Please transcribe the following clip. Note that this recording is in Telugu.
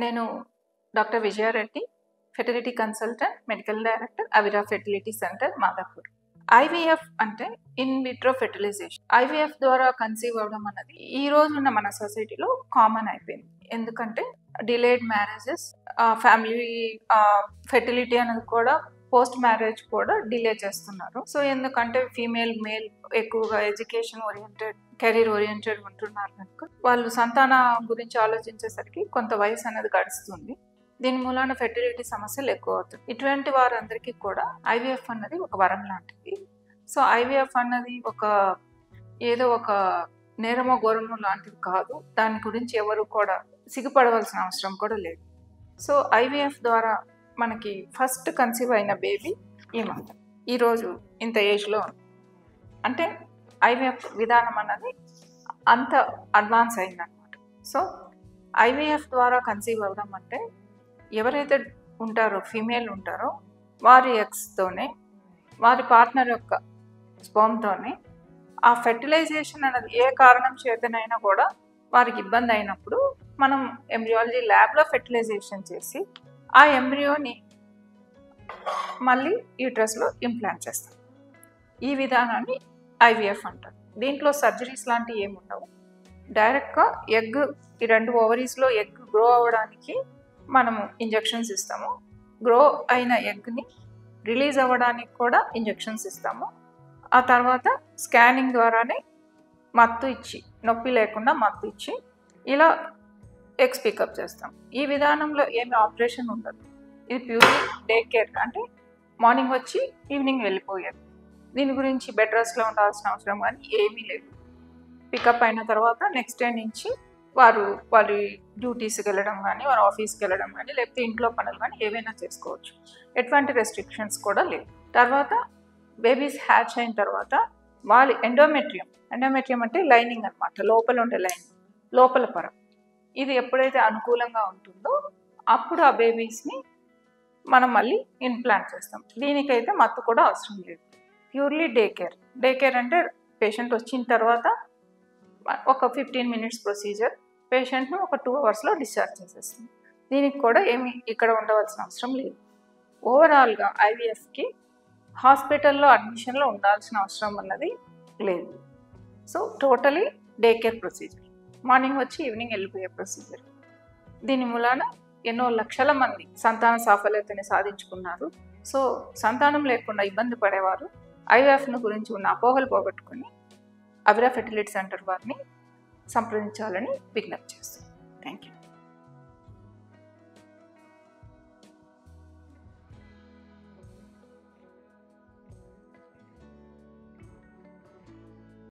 నేను doctor Vijaya Reddy, fertility consultant, medical director, Avira fertility centre, Madhapur. IVF అంటే ఇన్ విట్రో ఫెర్టిలైజేషన్. ఐవీఎఫ్ ద్వారా కన్సీవ్ అవ్వడం అన్నది ఈ రోజున్న మన సొసైటీలో కామన్ అయిపోయింది. ఎందుకంటే డిలేడ్ మ్యారేజెస్, ఫ్యామిలీ ఫెర్టిలిటీ అనేది కూడా పోస్ట్ మ్యారేజ్ కూడా డిలే చేస్తున్నారు. సో ఎందుకంటే ఫీమేల్ మేల్ ఎక్కువగా ఎడ్యుకేషన్ ఓరియంటెడ్, కెరీర్ ఓరియంటెడ్ ఉంటున్నారు కనుక వాళ్ళు సంతానం గురించి ఆలోచించేసరికి కొంత వయసు అనేది గడుస్తుంది. దీని మూలాన ఫెర్టిలిటీ సమస్యలు ఎక్కువ అవుతాయి. ఇటువంటి వారందరికీ కూడా ఐవీఎఫ్ అన్నది ఒక వరం లాంటిది. సో ఐవీఎఫ్ అన్నది ఏదో ఒక నేరమో ఘోరమో లాంటిది కాదు. దాని గురించి ఎవరు కూడా సిగ్గుపడవలసిన అవసరం కూడా లేదు. సో ఐవీఎఫ్ ద్వారా మనకి ఫస్ట్ కన్సీవ్ అయిన బేబీ ఈమంత ఈరోజు ఇంత ఏజ్లో అంటే ఐవీఎఫ్ విధానం అన్నది అంత అడ్వాన్స్ అయిందనమాట. సో ఐవీఎఫ్ ద్వారా కన్సీవ్ అవ్వడం అంటే ఎవరైతే ఉంటారో ఫీమేల్ ఉంటారో వారి ఎగ్స్తోనే, వారి పార్ట్నర్ యొక్క స్పర్మ్తోనే ఆ ఫెర్టిలైజేషన్ అనేది ఏ కారణం చేతనైనా కూడా వారికి ఇబ్బంది అయినప్పుడు మనం ఎంబ్రియాలజీ ల్యాబ్లో ఫెర్టిలైజేషన్ చేసి ఆ ఎంబ్రియోని మళ్ళీ యూట్రస్లో ఇంప్లాంట్ చేస్తాం. ఈ విధానాన్ని ఐవీఎఫ్ అంటారు. దీంట్లో సర్జరీస్ లాంటివి ఏమి ఉండవు. డైరెక్ట్గా ఎగ్, ఈ 2 ఓవరీస్లో ఎగ్ గ్రో అవ్వడానికి మనము ఇంజెక్షన్స్ ఇస్తాము. గ్రో అయిన ఎగ్ని రిలీజ్ అవ్వడానికి కూడా ఇంజెక్షన్స్ ఇస్తాము. ఆ తర్వాత స్కానింగ్ ద్వారానే మత్తు ఇచ్చి, నొప్పి లేకుండా మత్తు ఇచ్చి ఇలా ఎగ్స్ పికప్ చేస్తాం. ఈ విధానంలో ఏమి ఆపరేషన్ ఉండదు. ఇది ప్యూర్లీ డే కేర్, అంటే మార్నింగ్ వచ్చి ఈవినింగ్ వెళ్ళిపోయేది. దీని గురించి బెడ్ రెస్ట్లో ఉండాల్సిన అవసరం కానీ ఏమీ లేదు. పికప్ అయిన తర్వాత నెక్స్ట్ డే నుంచి వారి డ్యూటీస్కి వెళ్ళడం కానీ, వారి ఆఫీస్కి వెళ్ళడం కానీ, లేకపోతే ఇంట్లో పనులు కానీ ఏవైనా చేసుకోవచ్చు. ఎటువంటి రెస్ట్రిక్షన్స్ కూడా లేవు. తర్వాత బేబీస్ హ్యాచ్ అయిన తర్వాత వాళ్ళ ఎండోమెట్రియం అంటే లైనింగ్ అనమాట, లోపల ఉండే లైనింగ్, లోపల పొర, ఇది ఎప్పుడైతే అనుకూలంగా ఉంటుందో అప్పుడు ఆ బేబీస్ని మనం మళ్ళీ ఇంప్లాంట్ చేస్తాం. దీనికైతే మత్తు కూడా అవసరం లేదు. Purely day care. Day care అంటే పేషెంట్ వచ్చిన తర్వాత ఒక 15 మినిట్స్ ప్రొసీజర్, పేషెంట్ను ఒక 2 అవర్స్లో డిశ్చార్జ్ చేసేస్తుంది. దీనికి కూడా ఏమి ఇక్కడ ఉండవలసిన అవసరం లేదు. ఓవరాల్గా ఐవీఎఫ్కి హాస్పిటల్లో అడ్మిషన్లో ఉండాల్సిన అవసరం అన్నది లేదు. So totally day care procedure, morning వచ్చి ఈవినింగ్ వెళ్ళిపోయే ప్రొసీజర్. దీని మూలాన ఎన్నో లక్షల మంది సంతాన సాఫల్యతని సాధించుకున్నారు. సో సంతానం లేకుండా ఇబ్బంది పడేవారు ఐవీఎఫ్ను గురించి ఉన్న అపోహలు పోగొట్టుకుని అవిరా ఫెర్టిలిటీ సెంటర్ వారిని సంప్రదించాలని విజ్ఞప్తి చేస్తున్నాను. Thank you.